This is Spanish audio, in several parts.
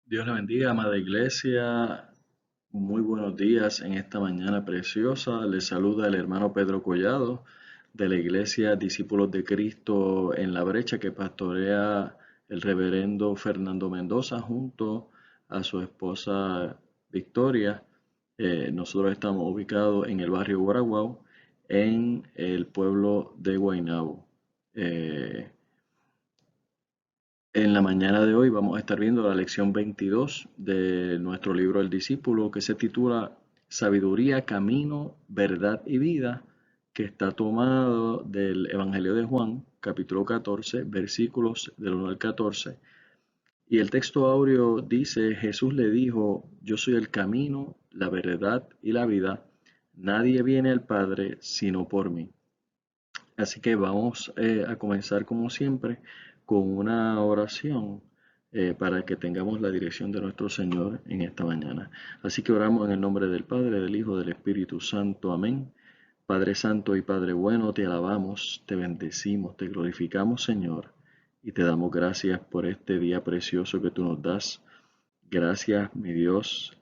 Dios la bendiga, amada iglesia. Muy buenos días en esta mañana preciosa. Les saluda el hermano Pedro Collado de la iglesia Discípulos de Cristo en La Brecha que pastorea el reverendo Fernando Mendoza junto a su esposa Victoria. Nosotros estamos ubicados en el barrio Guaraguao, en el pueblo de Guaynabo. Eh, En la mañana de hoy vamos a estar viendo la lección 22 de nuestro libro El Discípulo, que se titula Sabiduría, Camino, Verdad y Vida, que está tomado del Evangelio de Juan, capítulo 14, versículos del 1 al 14. Y el texto áureo dice, Jesús le dijo, yo soy el camino, la verdad y la vida. Nadie viene al Padre sino por mí. Así que vamos a comenzar como siempre con una oración para que tengamos la dirección de nuestro Señor en esta mañana. Así que oramos en el nombre del Padre, del Hijo, del Espíritu Santo. Amén. Padre Santo y Padre bueno, te alabamos, te bendecimos, te glorificamos, Señor, y te damos gracias por este día precioso que tú nos das. Gracias, mi Dios,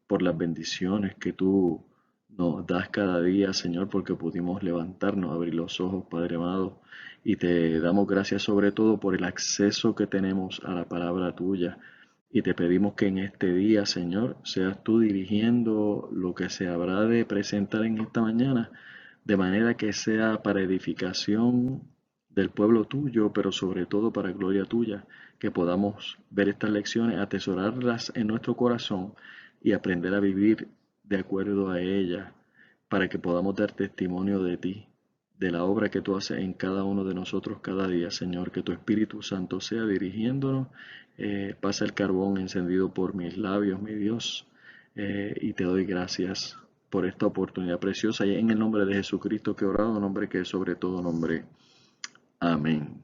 por las bendiciones que tú nos das cada día, Señor, porque pudimos levantarnos, abrir los ojos, Padre amado, y te damos gracias sobre todo por el acceso que tenemos a la palabra tuya. Y te pedimos que en este día, Señor, seas tú dirigiendo lo que se habrá de presentar en esta mañana, de manera que sea para edificación del pueblo tuyo, pero sobre todo para gloria tuya, que podamos ver estas lecciones, atesorarlas en nuestro corazón y aprender a vivir de acuerdo a ellas, para que podamos dar testimonio de ti, de la obra que tú haces en cada uno de nosotros cada día, Señor, que tu Espíritu Santo sea dirigiéndonos. Pasa el carbón encendido por mis labios, mi Dios, y te doy gracias por esta oportunidad preciosa y en el nombre de Jesucristo que he orado, nombre que es sobre todo nombre. Amén.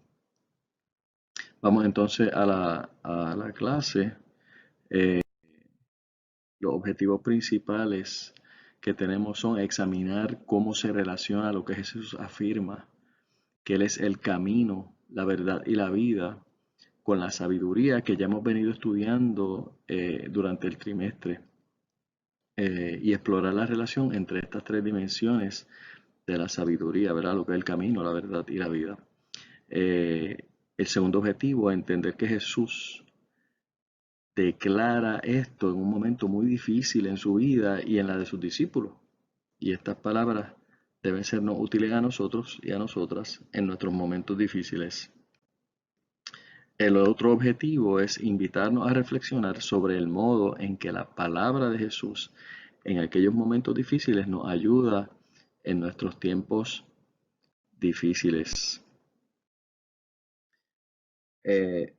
Vamos entonces a la clase. Los objetivos principales que tenemos son examinar cómo se relaciona lo que Jesús afirma, que Él es el camino, la verdad y la vida, con la sabiduría que ya hemos venido estudiando durante el trimestre, y explorar la relación entre estas tres dimensiones de la sabiduría, ¿verdad? Lo que es el camino, la verdad y la vida. Eh, el segundo objetivo es entender que Jesús declara esto en un momento muy difícil en su vida y en la de sus discípulos. Y estas palabras deben sernos útiles a nosotros y a nosotras en nuestros momentos difíciles. El otro objetivo es invitarnos a reflexionar sobre el modo en que la palabra de Jesús en aquellos momentos difíciles nos ayuda en nuestros tiempos difíciles. Eh,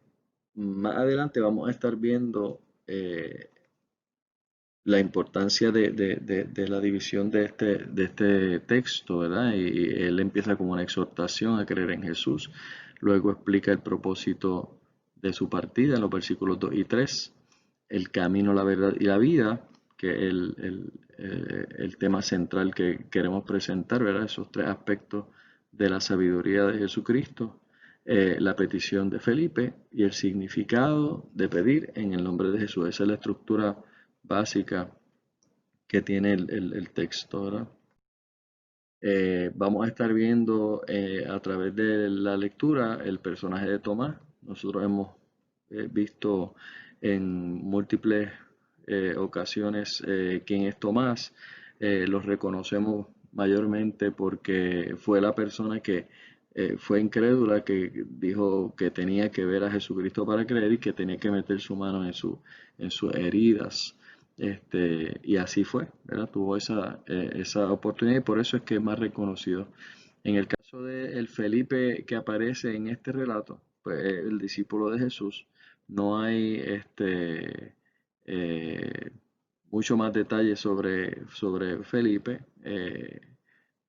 Más adelante vamos a estar viendo la importancia de la división de este texto, ¿verdad? Y él empieza con una exhortación a creer en Jesús, luego explica el propósito de su partida en los versículos 2 y 3, el camino, la verdad y la vida, que es el tema central que queremos presentar, ¿verdad? Esos tres aspectos de la sabiduría de Jesucristo, la petición de Felipe y el significado de pedir en el nombre de Jesús. Esa es la estructura básica que tiene el texto, ¿verdad? Vamos a estar viendo a través de la lectura el personaje de Tomás. Nosotros hemos visto en múltiples ocasiones quién es Tomás. Los reconocemos mayormente porque fue la persona que fue incrédula, que dijo que tenía que ver a Jesucristo para creer y que tenía que meter su mano en sus heridas. Y así fue, ¿verdad? Tuvo esa oportunidad y por eso es que es más reconocido. En el caso de el Felipe que aparece en este relato, pues el discípulo de Jesús, no hay eh, mucho más detalle sobre Felipe.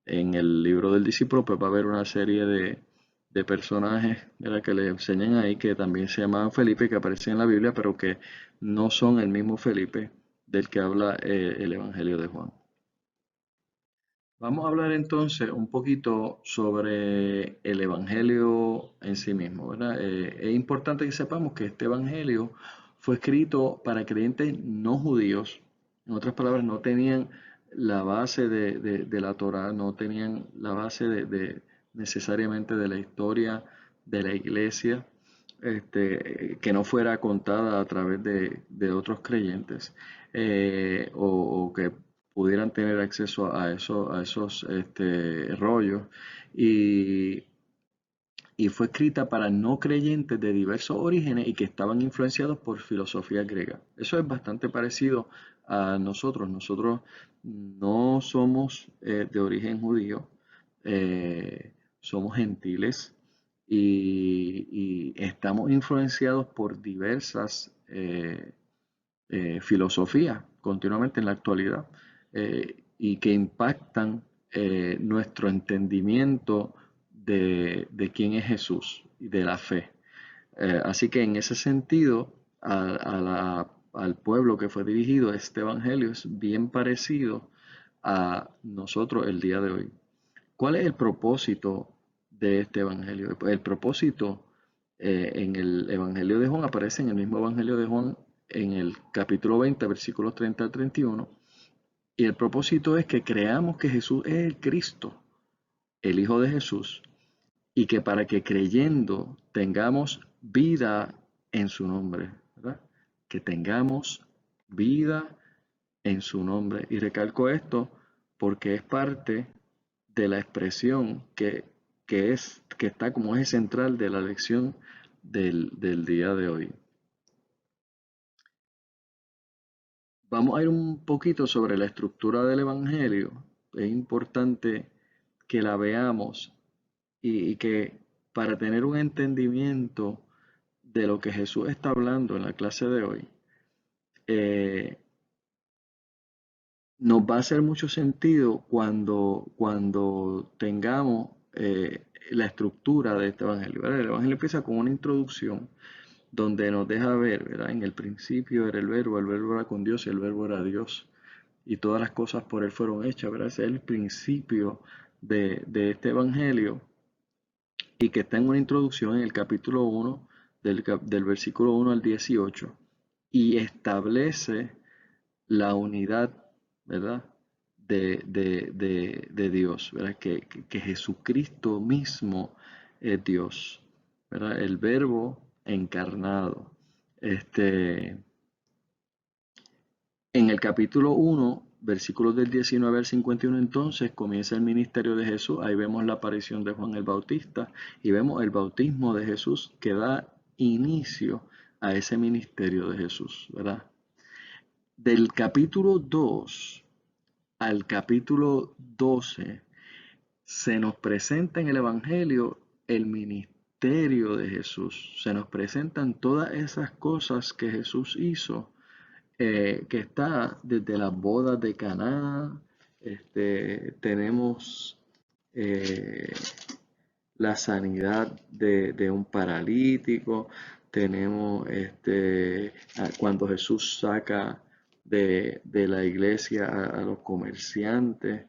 En el libro del discípulo, pues va a haber una serie de personajes, ¿verdad? Que le enseñan ahí que también se llamaban Felipe, que aparecen en la Biblia, pero que no son el mismo Felipe del que habla el Evangelio de Juan. Vamos a hablar entonces un poquito sobre el Evangelio en sí mismo, ¿verdad? Es importante que sepamos que este Evangelio fue escrito para creyentes no judíos. En otras palabras, no tenían la base de la Torá, no tenían la base necesariamente de la historia de la iglesia, que no fuera contada a través de otros creyentes, o que pudieran tener acceso a esos rollos. Y, y fue escrita para no creyentes de diversos orígenes y que estaban influenciados por filosofía griega. Eso es bastante parecido a nosotros. Nosotros no somos de origen judío, somos gentiles y estamos influenciados por diversas filosofías continuamente en la actualidad, y que impactan nuestro entendimiento de quién es Jesús y de la fe. Así que en ese sentido, al pueblo que fue dirigido este evangelio es bien parecido a nosotros el día de hoy. ¿Cuál es el propósito de este evangelio? El propósito en el evangelio de Juan aparece en el mismo evangelio de Juan en el capítulo 20, versículos 30 al 31. Y el propósito es que creamos que Jesús es el Cristo, el Hijo de Jesús, y que para que creyendo tengamos vida en su nombre, ¿verdad? Que tengamos vida en su nombre. Y recalco esto porque es parte de la expresión que está como eje central de la lección del día de hoy. Vamos a ir un poquito sobre la estructura del Evangelio. Es importante que la veamos y que para tener un entendimiento de lo que Jesús está hablando en la clase de hoy, nos va a hacer mucho sentido cuando tengamos la estructura de este Evangelio, ¿verdad? El Evangelio empieza con una introducción donde nos deja ver, ¿verdad? En el principio era el verbo era con Dios y el verbo era Dios, y todas las cosas por él fueron hechas, ¿verdad? Ese es el principio de este Evangelio, y que está en una introducción en el capítulo 1, del versículo 1 al 18, y establece la unidad, ¿verdad? De Dios, ¿verdad? Que Jesucristo mismo es Dios, ¿verdad? El verbo encarnado. En el capítulo 1, versículos del 19 al 51, entonces comienza el ministerio de Jesús. Ahí vemos la aparición de Juan el Bautista y vemos el bautismo de Jesús que da inicio a ese ministerio de Jesús, ¿verdad? Del capítulo 2 al capítulo 12 se nos presenta en el Evangelio el ministerio de Jesús. Se nos presentan todas esas cosas que Jesús hizo, que está desde las bodas de Caná. Tenemos la sanidad de un paralítico, tenemos cuando Jesús saca de la iglesia a los comerciantes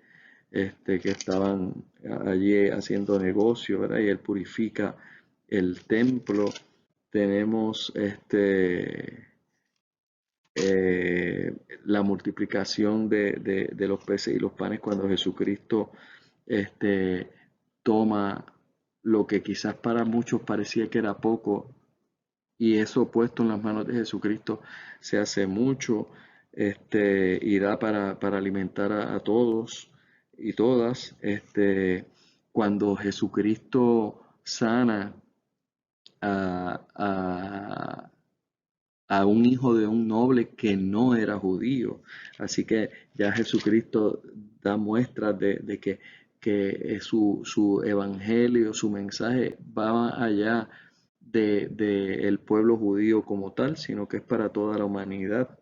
que estaban allí haciendo negocio, ¿verdad? Y él purifica el templo. Tenemos la multiplicación de los peces y los panes cuando Jesucristo toma lo que quizás para muchos parecía que era poco, y eso puesto en las manos de Jesucristo se hace mucho, y da para alimentar a todos y todas. Cuando Jesucristo sana a un hijo de un noble que no era judío. Así que ya Jesucristo da muestras de que su evangelio, su mensaje va más allá del pueblo judío como tal, sino que es para toda la humanidad.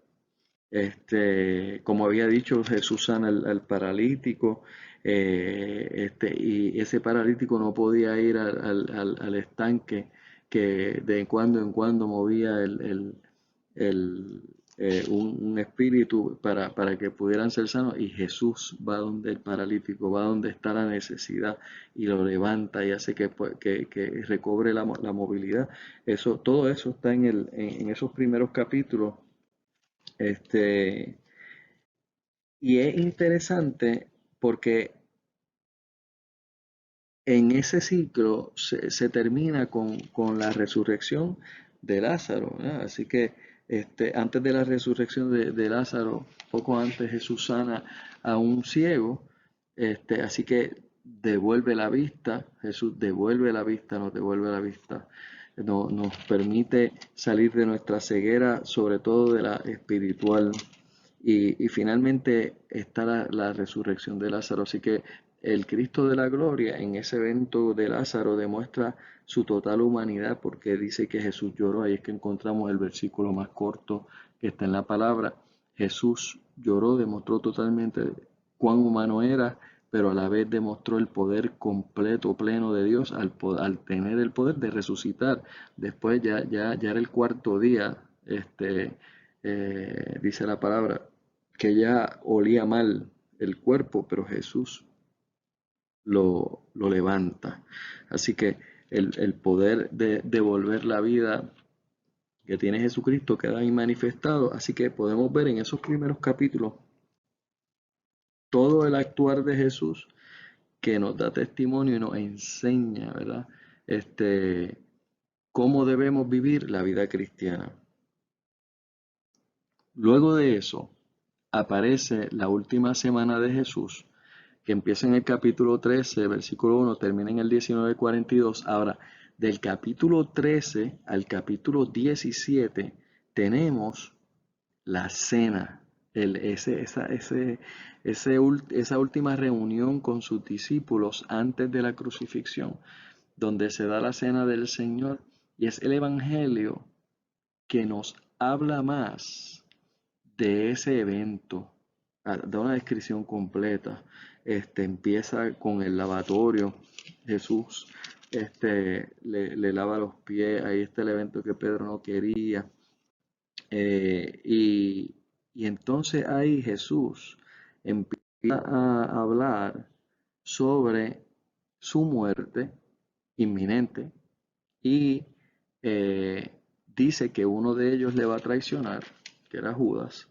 Como había dicho, Jesús sana al paralítico, y ese paralítico no podía ir al estanque que de cuando en cuando movía un espíritu para que pudieran ser sanos, y Jesús va donde el paralítico, va donde está la necesidad y lo levanta y hace que recobre la movilidad. Todo eso está en esos primeros capítulos. Este, y es interesante porque en ese ciclo se termina con la resurrección de Lázaro, ¿verdad? Así que antes de la resurrección de Lázaro, poco antes Jesús sana a un ciego, así que devuelve la vista, Jesús devuelve la vista, nos devuelve la vista, nos permite salir de nuestra ceguera, sobre todo de la espiritual. Y finalmente está la resurrección de Lázaro. Así que el Cristo de la gloria en ese evento de Lázaro demuestra su total humanidad, porque dice que Jesús lloró. Ahí es que encontramos el versículo más corto que está en la palabra. Jesús lloró, demostró totalmente cuán humano era, pero a la vez demostró el poder completo, pleno de Dios al tener el poder de resucitar. Después ya era el cuarto día, dice la palabra, que ya olía mal el cuerpo, pero Jesús lo levanta. Así que el poder de devolver la vida que tiene Jesucristo queda ahí manifestado. Así que podemos ver en esos primeros capítulos todo el actuar de Jesús, que nos da testimonio y nos enseña, ¿verdad? Cómo debemos vivir la vida cristiana. Luego de eso, aparece la última semana de Jesús, que empieza en el capítulo 13, versículo 1, termina en el 19:42. Ahora, del capítulo 13 al capítulo 17 tenemos la cena, esa última reunión con sus discípulos antes de la crucifixión, donde se da la cena del Señor, y es el Evangelio que nos habla más de ese evento, da una descripción completa. Empieza con el lavatorio. Jesús le lava los pies. Ahí está el evento que Pedro no quería. Y entonces ahí Jesús empieza a hablar sobre su muerte inminente, y dice que uno de ellos le va a traicionar, que era Judas,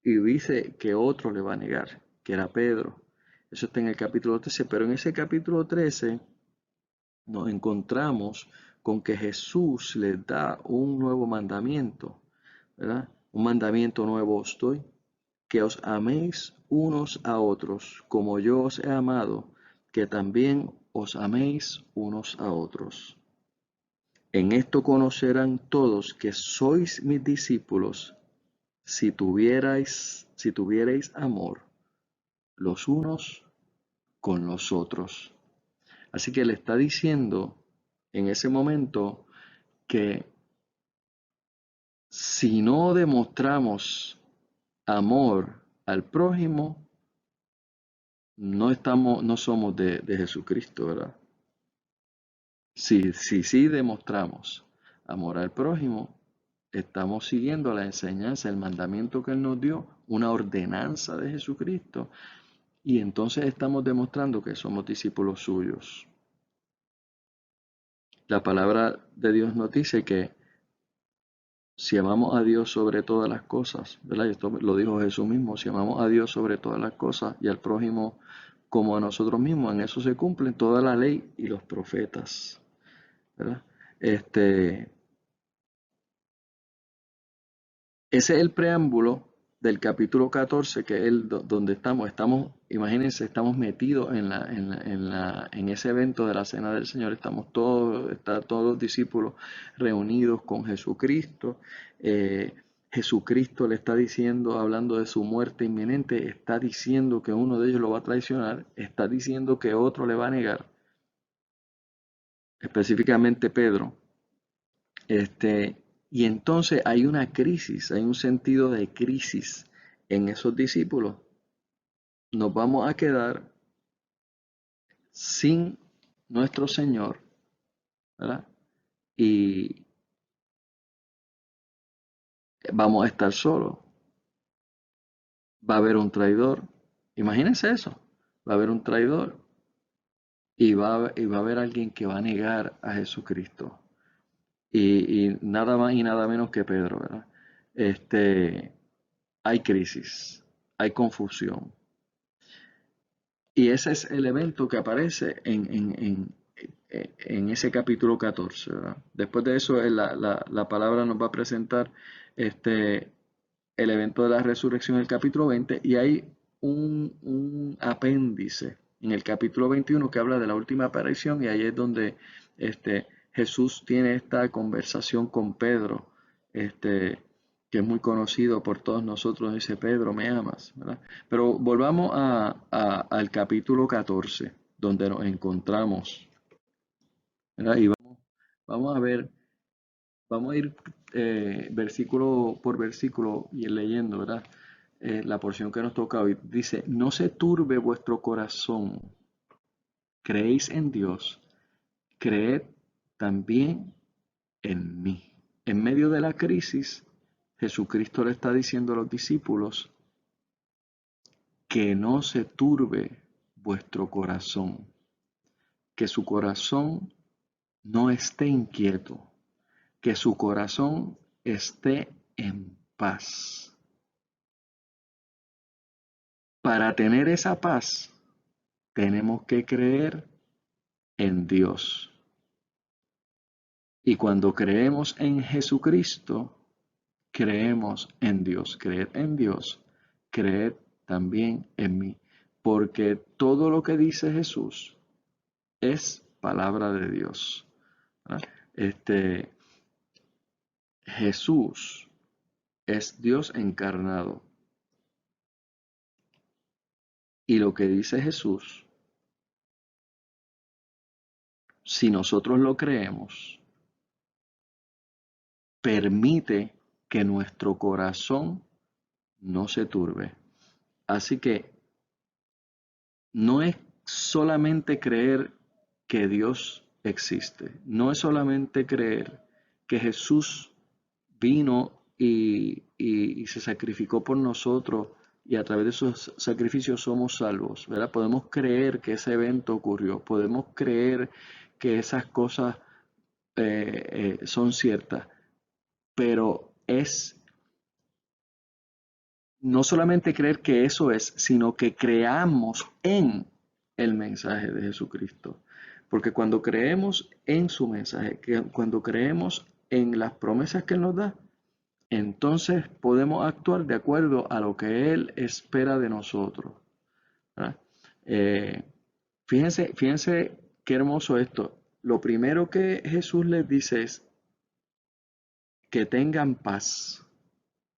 y dice que otro le va a negar, que era Pedro. Eso está en el capítulo 13, pero en ese capítulo 13 nos encontramos con que Jesús les da un nuevo mandamiento, ¿verdad? Un mandamiento nuevo os doy, que os améis unos a otros, como yo os he amado, que también os améis unos a otros. En esto conocerán todos que sois mis discípulos, si tuvierais amor los unos con los otros. Así que le está diciendo en ese momento que si no demostramos amor al prójimo, no somos de Jesucristo, ¿verdad? Si demostramos amor al prójimo, estamos siguiendo la enseñanza, el mandamiento que Él nos dio, una ordenanza de Jesucristo, y entonces estamos demostrando que somos discípulos suyos. La palabra de Dios nos dice que si amamos a Dios sobre todas las cosas, ¿verdad? Y esto lo dijo Jesús mismo, si amamos a Dios sobre todas las cosas y al prójimo como a nosotros mismos, en eso se cumplen toda la ley y los profetas, ¿verdad? Ese es el preámbulo del capítulo 14, que es donde estamos, imagínense, estamos metidos en ese evento de la Cena del Señor. Están todos los discípulos reunidos con Jesucristo. Jesucristo le está diciendo, hablando de su muerte inminente, está diciendo que uno de ellos lo va a traicionar, está diciendo que otro le va a negar, específicamente Pedro. Y entonces hay una crisis, hay un sentido de crisis en esos discípulos. Nos vamos a quedar sin nuestro Señor, ¿verdad? Y vamos a estar solos, va a haber un traidor. Imagínense eso, va a haber un traidor y va a haber alguien que va a negar a Jesucristo. Y nada más y nada menos que Pedro, ¿verdad? Este, hay crisis, hay confusión. Y ese es el evento que aparece en ese capítulo 14, ¿verdad? Después de eso, la palabra nos va a presentar este, el evento de la resurrección en el capítulo 20 y hay un apéndice en el capítulo 21 que habla de la última aparición y ahí es donde Jesús tiene esta conversación con Pedro, este, que es muy conocido por todos nosotros, dice Pedro, ¿me amas? ¿Verdad? Pero volvamos al capítulo 14, donde nos encontramos, ¿verdad? Y vamos a ver, vamos a ir versículo por versículo y leyendo, ¿verdad? La porción que nos toca hoy. Dice, no se turbe vuestro corazón, creéis en Dios, creed también en mí. En medio de la crisis, Jesucristo le está diciendo a los discípulos que no se turbe vuestro corazón, que su corazón no esté inquieto, que su corazón esté en paz. Para tener esa paz, tenemos que creer en Dios. Y cuando creemos en Jesucristo, creemos en Dios. Creed en Dios, creed también en mí. Porque todo lo que dice Jesús es palabra de Dios. ¿Verdad? Jesús es Dios encarnado. Y lo que dice Jesús, si nosotros lo creemos, permite que nuestro corazón no se turbe. Así que no es solamente creer que Dios existe, no es solamente creer que Jesús vino y se sacrificó por nosotros y a través de esos sacrificios somos salvos, ¿verdad? Podemos creer que ese evento ocurrió, podemos creer que esas cosas son ciertas, pero es no solamente creer que eso es, sino que creamos en el mensaje de Jesucristo. Porque cuando creemos en su mensaje, cuando creemos en las promesas que Él nos da, entonces podemos actuar de acuerdo a lo que Él espera de nosotros. ¿Verdad? Eh, fíjense qué hermoso esto. Lo primero que Jesús les dice es que tengan paz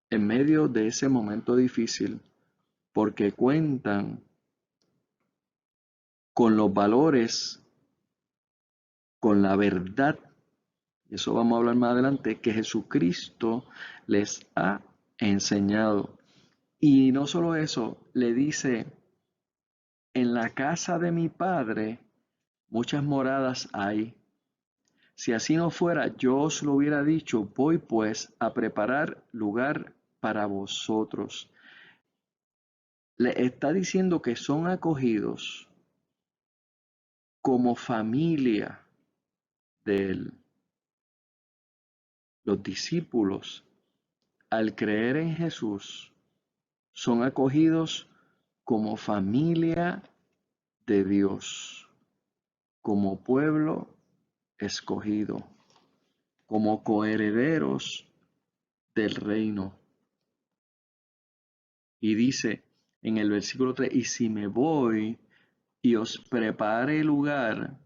en medio de ese momento difícil porque cuentan con los valores, con la verdad, y eso vamos a hablar más adelante, que Jesucristo les ha enseñado. Y no solo eso, le dice, en la casa de mi Padre muchas moradas hay. Si así no fuera, yo os lo hubiera dicho, voy pues a preparar lugar para vosotros. Le está diciendo que son acogidos como familia de Él. Los discípulos, al creer en Jesús, son acogidos como familia de Dios, como pueblo escogido, como coherederos del reino. Y dice en el versículo 3, y si me voy y os prepare lugar,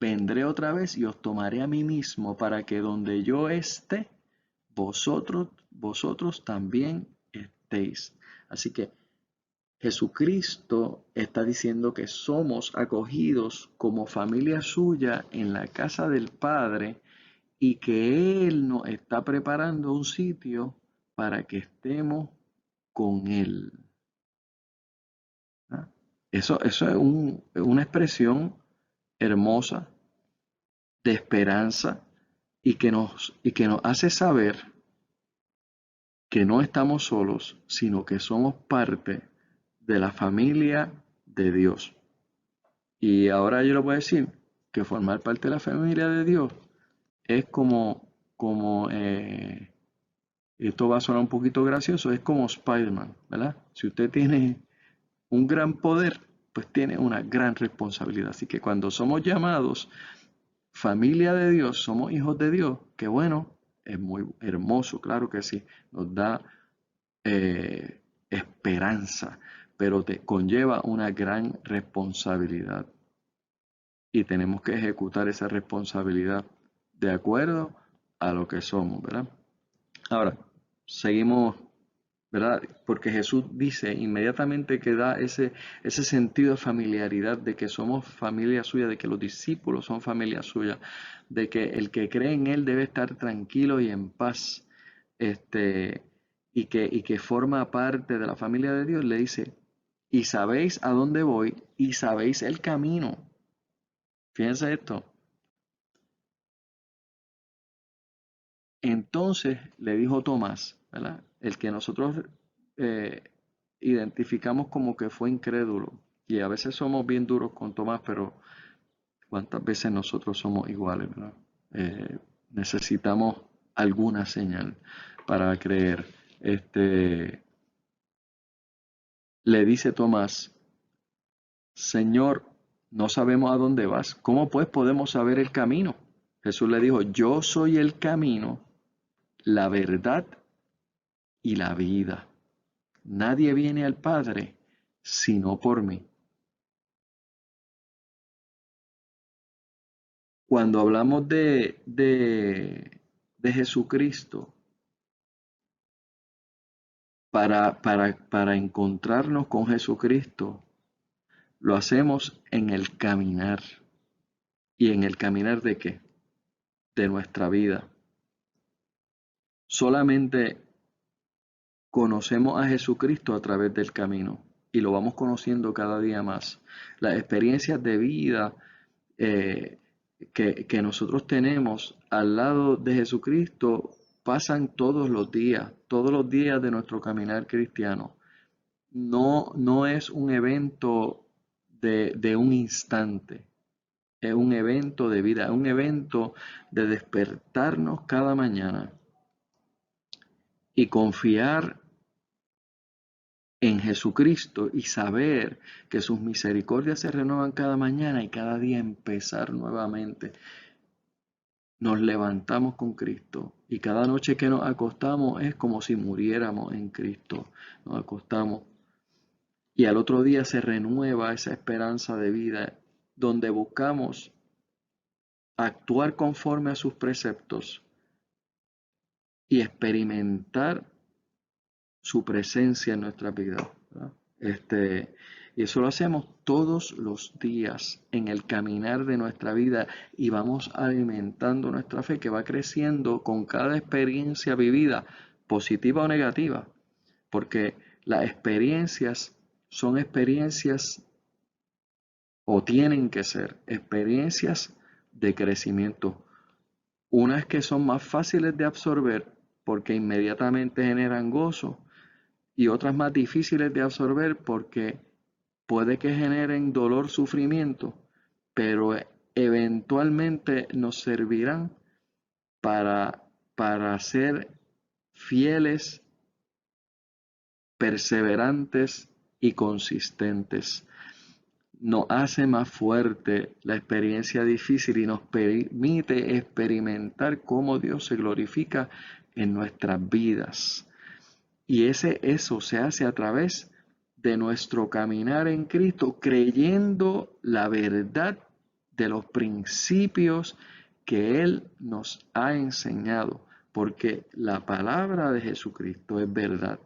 vendré otra vez y os tomaré a mí mismo para que donde yo esté, vosotros también estéis. Así que Jesucristo está diciendo que somos acogidos como familia suya en la casa del Padre y que Él nos está preparando un sitio para que estemos con Él. ¿Ah? Eso es una expresión hermosa de esperanza y que nos hace saber que no estamos solos, sino que somos parte de la familia de Dios. Y ahora yo le voy a decir que formar parte de la familia de Dios es como esto va a sonar un poquito gracioso, es como Spider-Man, ¿verdad? Si usted tiene un gran poder, pues tiene una gran responsabilidad. Así que cuando somos llamados familia de Dios, somos hijos de Dios, que bueno, es muy hermoso, claro que sí, nos da esperanza, pero te conlleva una gran responsabilidad y tenemos que ejecutar esa responsabilidad de acuerdo a lo que somos, ¿verdad? Ahora, seguimos, ¿verdad? Porque Jesús dice inmediatamente que da ese sentido de familiaridad, de que somos familia suya, de que los discípulos son familia suya, de que el que cree en Él debe estar tranquilo y en paz, este, y que forma parte de la familia de Dios, le dice, y sabéis a dónde voy y sabéis el camino. Fíjense esto. Entonces le dijo Tomás, ¿verdad? El que nosotros eh, identificamos como que fue incrédulo. Y a veces somos bien duros con Tomás, pero ¿cuántas veces nosotros somos iguales, ¿verdad? Necesitamos alguna señal para creer. Le dice Tomás, Señor, no sabemos a dónde vas. ¿Cómo pues podemos saber el camino? Jesús le dijo, yo soy el camino, la verdad y la vida. Nadie viene al Padre sino por mí. Cuando hablamos de Jesucristo, para encontrarnos con Jesucristo, lo hacemos en el caminar. ¿Y en el caminar de qué? De nuestra vida. Solamente conocemos a Jesucristo a través del camino y lo vamos conociendo cada día más. Las experiencias de vida eh, que nosotros tenemos al lado de Jesucristo pasan todos los días de nuestro caminar cristiano. No es un evento de un instante, es un evento de vida, es un evento de despertarnos cada mañana y confiar en Jesucristo y saber que sus misericordias se renuevan cada mañana y cada día empezar nuevamente. Nos levantamos con Cristo y cada noche que nos acostamos es como si muriéramos en Cristo. Nos acostamos y al otro día se renueva esa esperanza de vida donde buscamos actuar conforme a sus preceptos y experimentar su presencia en nuestra vida, ¿verdad? Y eso lo hacemos todos los días en el caminar de nuestra vida y vamos alimentando nuestra fe que va creciendo con cada experiencia vivida, positiva o negativa, porque las experiencias son experiencias o tienen que ser experiencias de crecimiento. Unas que son más fáciles de absorber porque inmediatamente generan gozo y otras más difíciles de absorber porque puede que generen dolor, sufrimiento, pero eventualmente nos servirán para, para ser fieles, perseverantes y consistentes. Nos hace más fuerte la experiencia difícil y nos permite experimentar cómo Dios se glorifica en nuestras vidas. Y eso se hace a través de nuestro caminar en Cristo, creyendo la verdad de los principios que Él nos ha enseñado, porque la palabra de Jesucristo es verdad.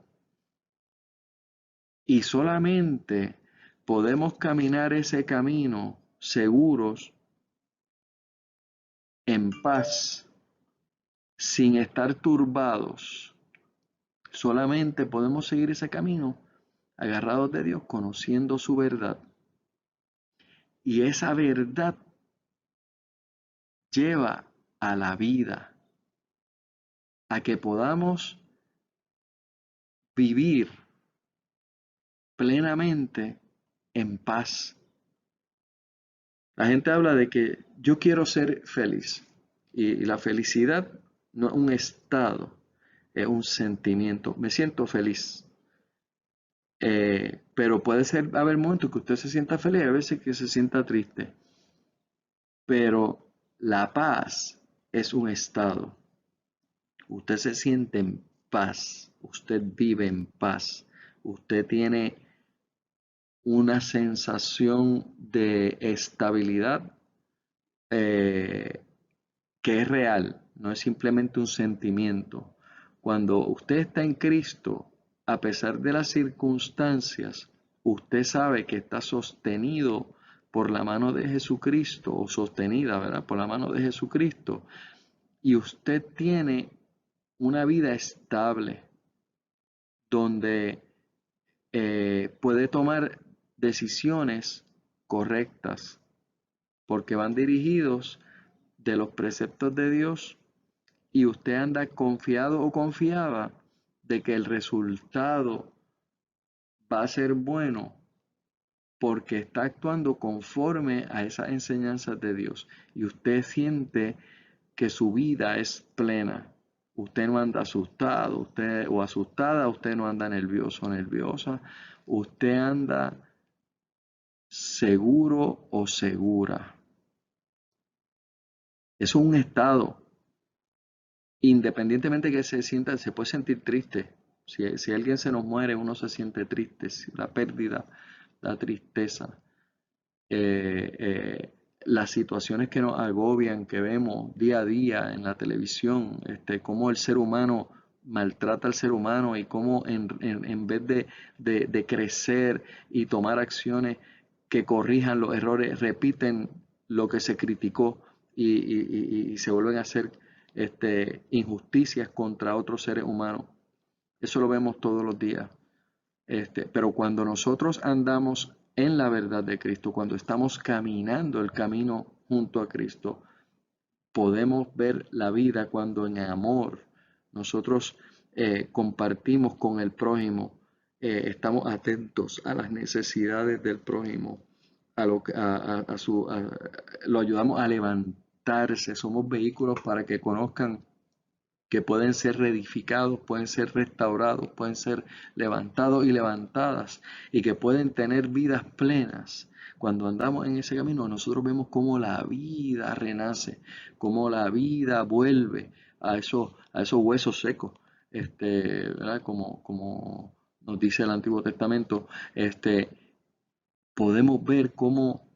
Y solamente podemos caminar ese camino seguros, en paz, sin estar turbados. Solamente podemos seguir ese camino agarrados de Dios, conociendo su verdad. Y esa verdad lleva a la vida, a que podamos vivir plenamente en paz. La gente habla de que yo quiero ser feliz y la felicidad no es un estado, es un sentimiento. Me siento feliz. Pero puede ser, haber momentos que usted se sienta feliz, a veces que se sienta triste. Pero la paz es un estado. Usted se siente en paz, usted vive en paz, usted tiene una sensación de estabilidad eh, que es real, no es simplemente un sentimiento. Cuando usted está en Cristo, a pesar de las circunstancias, usted sabe que está sostenido por la mano de Jesucristo, o sostenida, ¿verdad? Por la mano de Jesucristo, y usted tiene una vida estable, donde puede tomar decisiones correctas, porque van dirigidos de los preceptos de Dios y usted anda confiado o confiada de que el resultado va a ser bueno porque está actuando conforme a esas enseñanzas de Dios y usted siente que su vida es plena. Usted no anda asustado, usted o asustada, usted no anda nervioso o nerviosa, usted anda seguro o segura. Eso es un estado. Independientemente que se sienta, se puede sentir triste. Si alguien se nos muere, uno se siente triste. La pérdida, la tristeza, las situaciones que nos agobian, que vemos día a día en la televisión, cómo el ser humano maltrata al ser humano y cómo en vez de crecer y tomar acciones que corrijan los errores, repiten lo que se criticó y se vuelven a hacer injusticias contra otros seres humanos. Eso lo vemos todos los días. Pero cuando nosotros andamos en la verdad de Cristo, cuando estamos caminando el camino junto a Cristo, podemos ver la vida cuando en amor nosotros compartimos con el prójimo, estamos atentos a las necesidades del prójimo, lo ayudamos a levantarse, somos vehículos para que conozcan que pueden ser reedificados, pueden ser restaurados, pueden ser levantados y levantadas, y que pueden tener vidas plenas. Cuando andamos en ese camino, nosotros vemos cómo la vida renace, cómo la vida vuelve a esos huesos secos, ¿verdad? Como nos dice el Antiguo Testamento, podemos ver cómo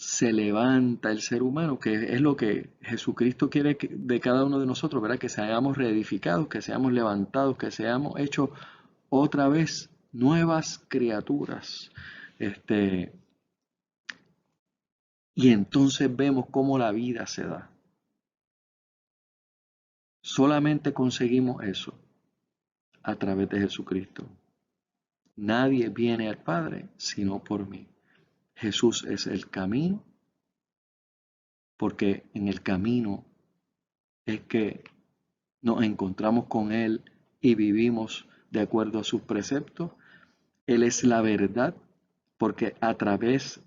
se levanta el ser humano, que es lo que Jesucristo quiere de cada uno de nosotros, ¿verdad? Que seamos reedificados, que seamos levantados, que seamos hechos otra vez nuevas criaturas. Y entonces vemos cómo la vida se da. Solamente conseguimos eso a través de Jesucristo. Nadie viene al Padre sino por mí. Jesús es el camino, porque en el camino es que nos encontramos con Él y vivimos de acuerdo a sus preceptos. Él es la verdad, porque a través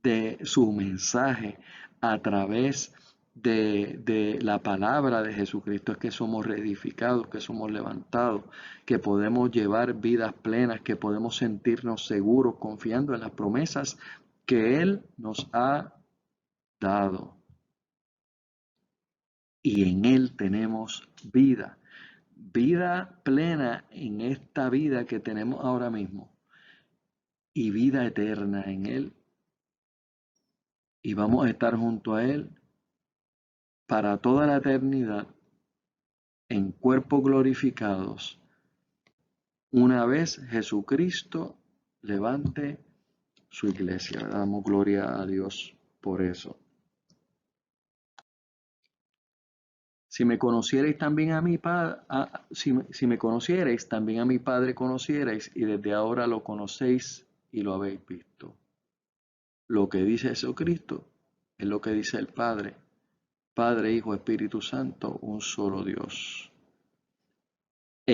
de su mensaje, a través de la palabra de Jesucristo es que somos reedificados, que somos levantados, que podemos llevar vidas plenas, que podemos sentirnos seguros confiando en las promesas que Él nos ha dado. Y en Él tenemos vida. Vida plena en esta vida que tenemos ahora mismo y vida eterna en Él. Y vamos a estar junto a Él para toda la eternidad en cuerpos glorificados. Una vez Jesucristo levante su iglesia. Damos gloria a Dios por eso. Si me conocierais también a mi Padre, si me conocierais también a mi Padre conocierais, y desde ahora lo conocéis y lo habéis visto. Lo que dice Jesucristo es lo que dice el Padre. Padre, Hijo, Espíritu Santo, un solo Dios.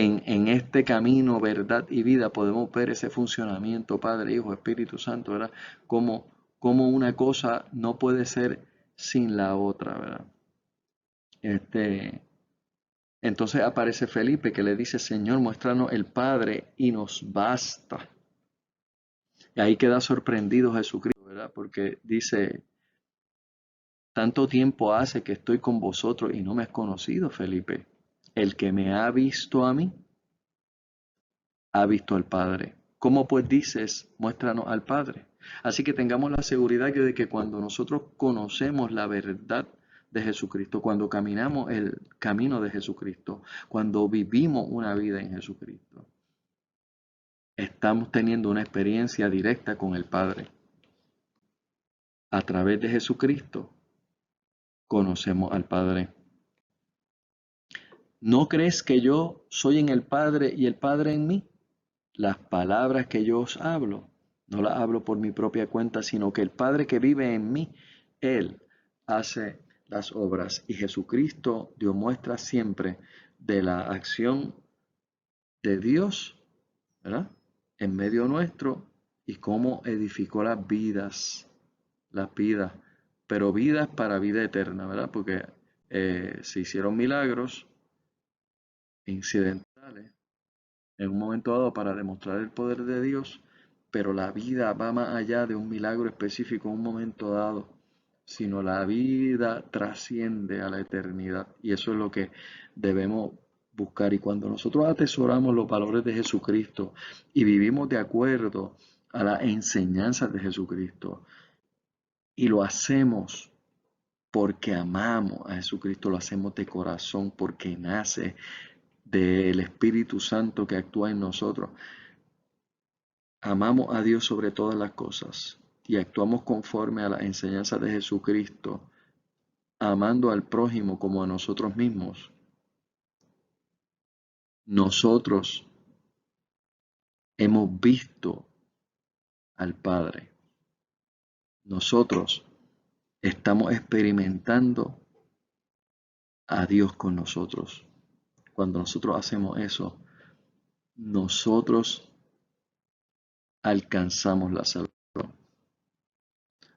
en este camino, verdad y vida, podemos ver ese funcionamiento, Padre, Hijo, Espíritu Santo, ¿verdad? Como una cosa no puede ser sin la otra, ¿verdad? Entonces aparece Felipe que le dice, Señor, muéstranos el Padre y nos basta. Y ahí queda sorprendido Jesucristo, ¿verdad? Porque dice, tanto tiempo hace que estoy con vosotros y no me has conocido, Felipe. El que me ha visto a mí, ha visto al Padre. ¿Cómo pues dices, muéstranos al Padre? Así que tengamos la seguridad de que cuando nosotros conocemos la verdad de Jesucristo, cuando caminamos el camino de Jesucristo, cuando vivimos una vida en Jesucristo, estamos teniendo una experiencia directa con el Padre. A través de Jesucristo conocemos al Padre. ¿No crees que yo soy en el Padre y el Padre en mí? Las palabras que yo os hablo, no las hablo por mi propia cuenta, sino que el Padre que vive en mí, Él hace las obras. Y Jesucristo dio muestra siempre de la acción de Dios, ¿verdad? En medio nuestro y cómo edificó las vidas, pero vidas para vida eterna, ¿verdad? Porque se hicieron milagros incidentales en un momento dado para demostrar el poder de Dios, pero la vida va más allá de un milagro específico en un momento dado, sino la vida trasciende a la eternidad. Y eso es lo que debemos buscar. Y cuando nosotros atesoramos los valores de Jesucristo y vivimos de acuerdo a las enseñanzas de Jesucristo, y lo hacemos porque amamos a Jesucristo, lo hacemos de corazón, porque nace del Espíritu Santo que actúa en nosotros. Amamos a Dios sobre todas las cosas y actuamos conforme a la enseñanza de Jesucristo, amando al prójimo como a nosotros mismos. Nosotros hemos visto al Padre. Nosotros estamos experimentando a Dios con nosotros. Cuando nosotros hacemos eso, nosotros alcanzamos la salvación.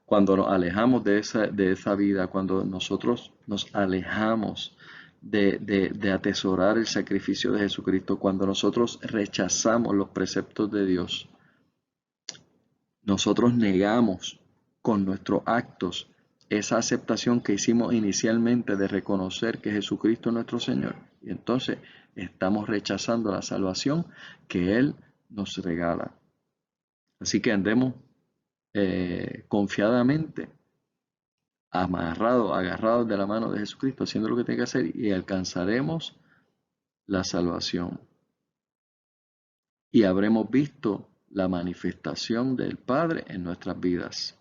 Cuando nos alejamos de esa vida, cuando nosotros nos alejamos de atesorar el sacrificio de Jesucristo, cuando nosotros rechazamos los preceptos de Dios, nosotros negamos con nuestros actos esa aceptación que hicimos inicialmente de reconocer que Jesucristo es nuestro Señor. Y entonces estamos rechazando la salvación que Él nos regala. Así que andemos confiadamente, agarrados de la mano de Jesucristo, haciendo lo que tiene que hacer y alcanzaremos la salvación. Y habremos visto la manifestación del Padre en nuestras vidas.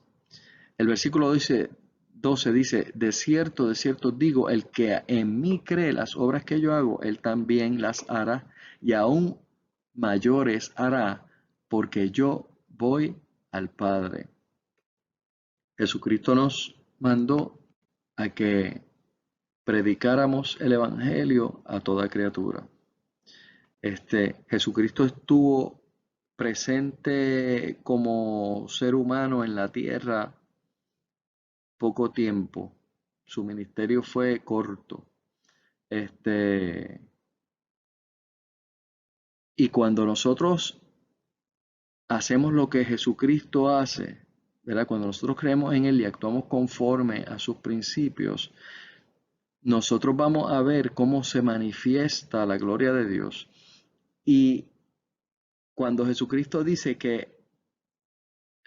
El versículo 12 dice, de cierto digo, el que en mí cree las obras que yo hago, él también las hará y aún mayores hará, porque yo voy al Padre. Jesucristo nos mandó a que predicáramos el Evangelio a toda criatura. Jesucristo estuvo presente como ser humano en la tierra poco tiempo. Su ministerio fue corto. Y cuando nosotros hacemos lo que Jesucristo hace, ¿verdad? Cuando nosotros creemos en Él y actuamos conforme a sus principios, nosotros vamos a ver cómo se manifiesta la gloria de Dios. Y cuando Jesucristo dice que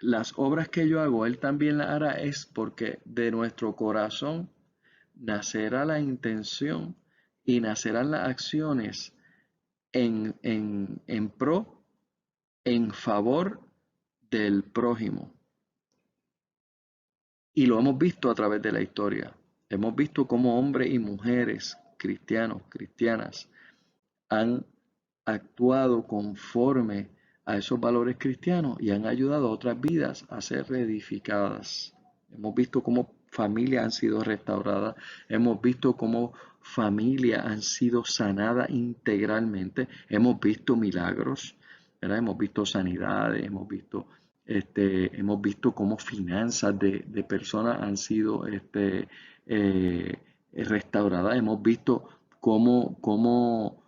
las obras que yo hago, Él también las hará, es porque de nuestro corazón nacerá la intención y nacerán las acciones en pro, en favor del prójimo. Y lo hemos visto a través de la historia. Hemos visto cómo hombres y mujeres, cristianos, cristianas, han actuado conforme a esos valores cristianos y han ayudado a otras vidas a ser reedificadas. Hemos visto cómo familias han sido restauradas, hemos visto cómo familias han sido sanadas integralmente. Hemos visto milagros, ¿verdad? Hemos visto sanidades, hemos visto cómo finanzas de personas han sido restauradas. Hemos visto cómo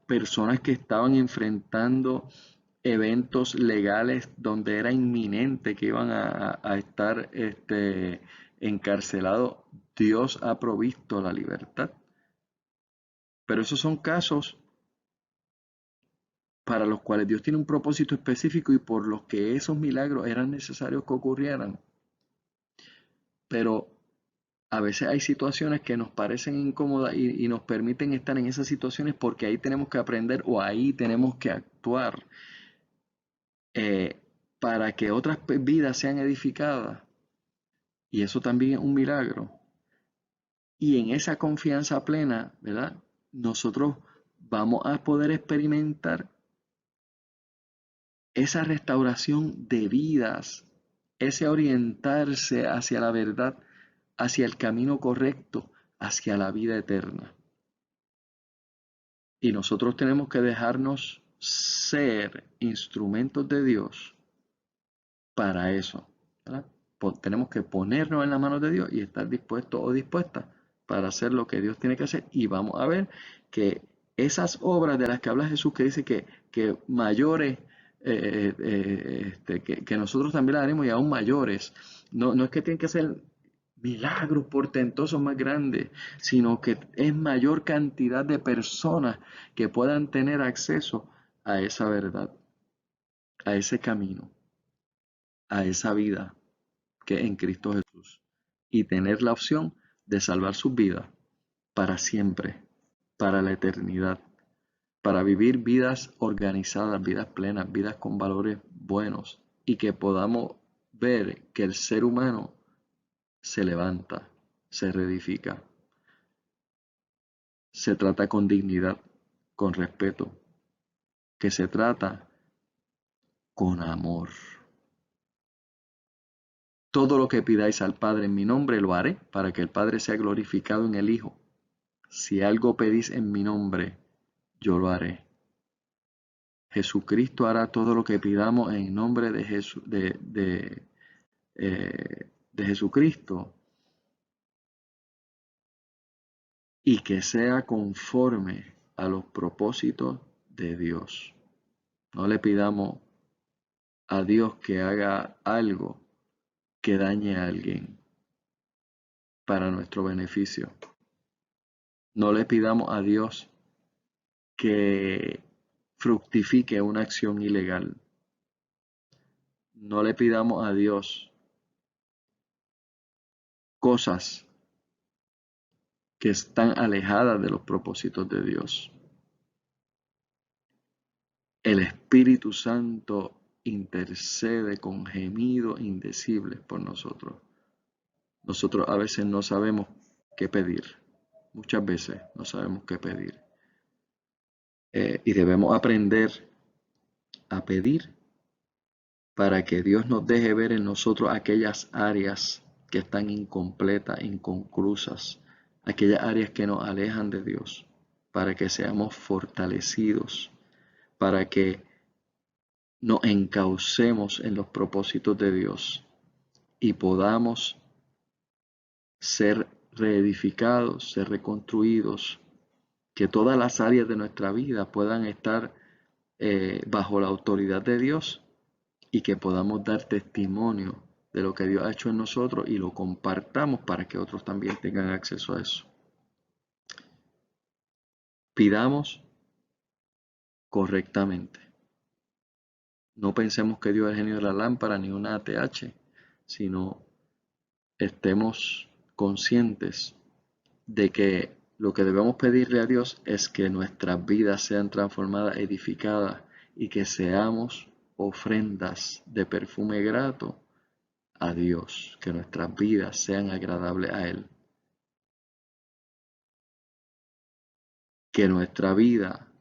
personas que estaban enfrentando eventos legales donde era inminente que iban a estar encarcelados, Dios ha provisto la libertad. Pero esos son casos para los cuales Dios tiene un propósito específico y por los que esos milagros eran necesarios que ocurrieran. Pero a veces hay situaciones que nos parecen incómodas y nos permiten estar en esas situaciones porque ahí tenemos que aprender o ahí tenemos que actuar para que otras vidas sean edificadas. Y eso también es un milagro. Y en esa confianza plena, ¿verdad? Nosotros vamos a poder experimentar esa restauración de vidas, ese orientarse hacia la verdad, hacia el camino correcto, hacia la vida eterna. Y nosotros tenemos que dejarnos ser instrumentos de Dios para eso, ¿verdad? Tenemos que ponernos en las manos de Dios y estar dispuestos o dispuestas para hacer lo que Dios tiene que hacer. Y vamos a ver que esas obras de las que habla Jesús, que dice que mayores, que nosotros también las haremos y aún mayores, no es que tienen que ser milagros portentosos más grandes, sino que es mayor cantidad de personas que puedan tener acceso a esa verdad, a ese camino, a esa vida que es en Cristo Jesús y tener la opción de salvar sus vidas para siempre, para la eternidad, para vivir vidas organizadas, vidas plenas, vidas con valores buenos y que podamos ver que el ser humano se levanta, se reedifica, se trata con dignidad, con respeto, que se trata con amor. Todo lo que pidáis al Padre en mi nombre lo haré para que el Padre sea glorificado en el Hijo. Si algo pedís en mi nombre, yo lo haré. Jesucristo hará todo lo que pidamos en nombre de Jesucristo y que sea conforme a los propósitos de Dios. No le pidamos a Dios que haga algo que dañe a alguien para nuestro beneficio. No le pidamos a Dios que fructifique una acción ilegal. No le pidamos a Dios cosas que están alejadas de los propósitos de Dios. El Espíritu Santo intercede con gemidos indecibles por nosotros. Nosotros a veces no sabemos qué pedir. Muchas veces no sabemos qué pedir. Y debemos aprender a pedir para que Dios nos deje ver en nosotros aquellas áreas que están incompletas, inconclusas, aquellas áreas que nos alejan de Dios, para que seamos fortalecidos, para que nos encaucemos en los propósitos de Dios y podamos ser reedificados, ser reconstruidos, que todas las áreas de nuestra vida puedan estar bajo la autoridad de Dios y que podamos dar testimonio de lo que Dios ha hecho en nosotros y lo compartamos para que otros también tengan acceso a eso. Pidamos correctamente. No pensemos que Dios es el genio de la lámpara ni una ATH, sino estemos conscientes de que lo que debemos pedirle a Dios es que nuestras vidas sean transformadas, edificadas y que seamos ofrendas de perfume grato a Dios, que nuestras vidas sean agradables a Él. Que nuestra vida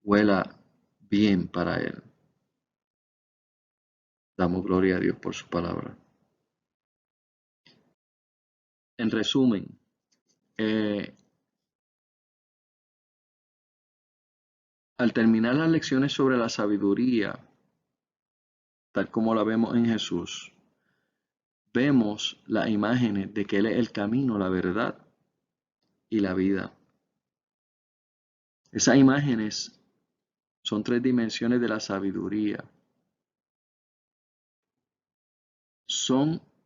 huela bien para Él. Damos gloria a Dios por su palabra. En resumen, Eh, al terminar las lecciones sobre la sabiduría, tal como la vemos en Jesús, vemos las imágenes de que Él es el camino, la verdad y la vida. Esas imágenes son tres dimensiones de la sabiduría.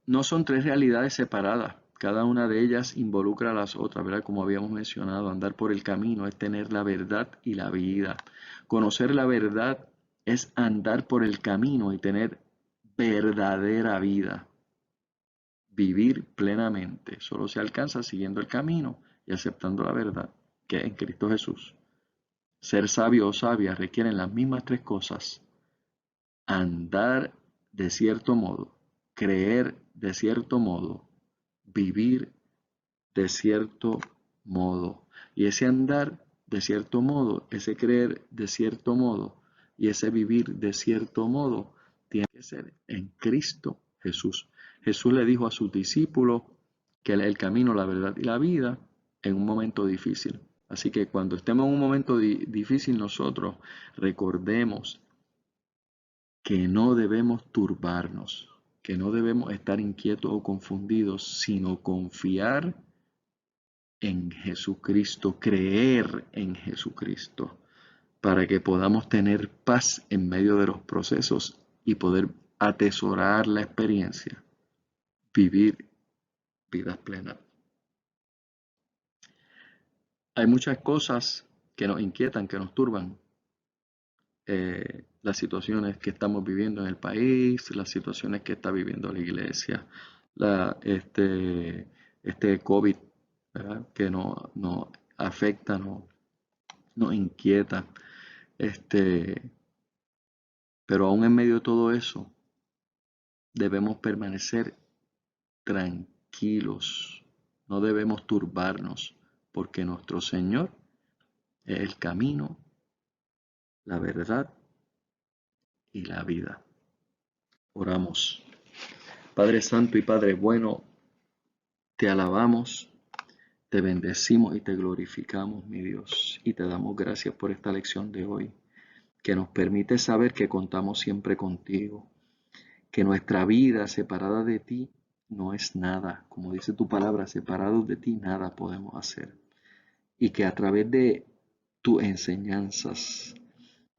No son tres realidades separadas. Cada una de ellas involucra a las otras, ¿verdad? Como habíamos mencionado, andar por el camino es tener la verdad y la vida. Conocer la verdad es andar por el camino y tener verdadera vida. Vivir plenamente. Solo se alcanza siguiendo el camino y aceptando la verdad, que es en Cristo Jesús. Ser sabio o sabia requieren las mismas tres cosas: andar de cierto modo, creer de cierto modo, vivir de cierto modo. Y ese andar de cierto modo, ese creer de cierto modo y ese vivir de cierto modo tiene que ser en Cristo Jesús. Jesús le dijo a sus discípulos que Él es el camino, la verdad y la vida en un momento difícil. Así que cuando estemos en un momento difícil nosotros recordemos que no debemos turbarnos, que no debemos estar inquietos o confundidos, sino confiar en Jesucristo, creer en Jesucristo, para que podamos tener paz en medio de los procesos y poder atesorar la experiencia, vivir vidas plenas. Hay muchas cosas que nos inquietan, que nos turban. Las situaciones que estamos viviendo en el país, las situaciones que está viviendo la iglesia, este COVID, ¿verdad? Que nos afecta, nos inquieta. Pero aún en medio de todo eso, debemos permanecer tranquilos, no debemos turbarnos, porque nuestro Señor es el camino, la verdad y la vida. Oramos. Padre Santo y Padre bueno, te alabamos, te bendecimos y te glorificamos, mi Dios, y te damos gracias por esta lección de hoy, que nos permite saber que contamos siempre contigo, que nuestra vida separada de ti no es nada, como dice tu palabra, separados de ti nada podemos hacer, y que a través de tus enseñanzas,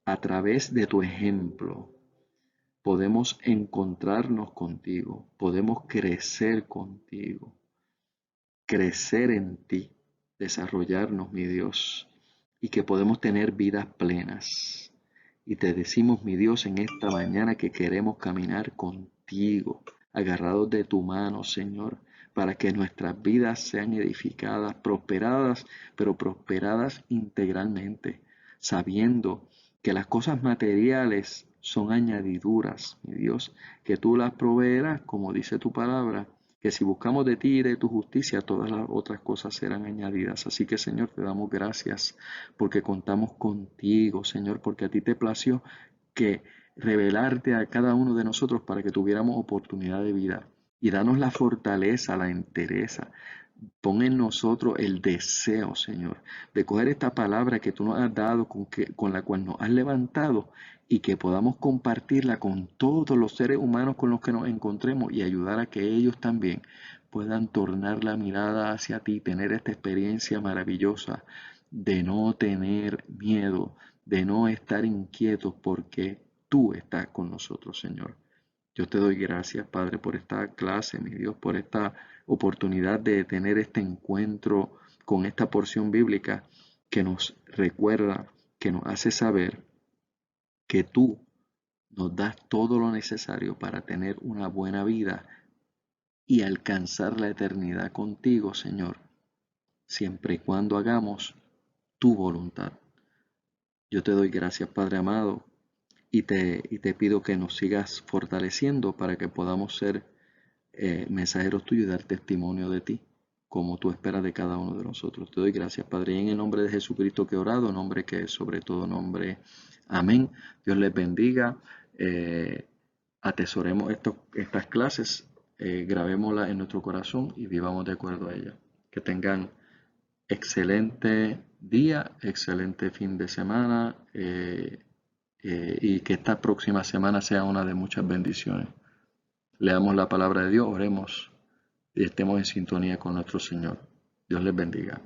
a través de tu ejemplo, podemos encontrarnos contigo, podemos crecer contigo, crecer en ti, desarrollarnos, mi Dios, y que podemos tener vidas plenas. Y te decimos, mi Dios, en esta mañana que queremos caminar contigo, agarrados de tu mano, Señor, para que nuestras vidas sean edificadas, prosperadas, pero prosperadas integralmente, sabiendo que las cosas materiales son añadiduras, mi Dios, que tú las proveerás, como dice tu palabra, que si buscamos de ti y de tu justicia, todas las otras cosas serán añadidas. Así que, Señor, te damos gracias porque contamos contigo, Señor, porque a ti te plació que revelarte a cada uno de nosotros para que tuviéramos oportunidad de vida. Y danos la fortaleza, la entereza. Pon en nosotros el deseo, Señor, de coger esta palabra que tú nos has dado, con la cual nos has levantado, y que podamos compartirla con todos los seres humanos con los que nos encontremos y ayudar a que ellos también puedan tornar la mirada hacia ti, tener esta experiencia maravillosa de no tener miedo, de no estar inquietos porque tú estás con nosotros, Señor. Yo te doy gracias, Padre, por esta clase, mi Dios, por esta oportunidad de tener este encuentro con esta porción bíblica que nos recuerda, que nos hace saber que tú nos das todo lo necesario para tener una buena vida y alcanzar la eternidad contigo, Señor, siempre y cuando hagamos tu voluntad. Yo te doy gracias, Padre amado, y te pido que nos sigas fortaleciendo para que podamos ser mensajeros tuyos y dar testimonio de ti, como tú esperas de cada uno de nosotros. Te doy gracias, Padre, y en el nombre de Jesucristo que he orado, nombre que es sobre todo nombre. Amén. Dios les bendiga. Atesoremos estas clases, grabémoslas en nuestro corazón y vivamos de acuerdo a ellas. Que tengan excelente día, excelente fin de semana y que esta próxima semana sea una de muchas bendiciones. Leamos la palabra de Dios, oremos y estemos en sintonía con nuestro Señor. Dios les bendiga.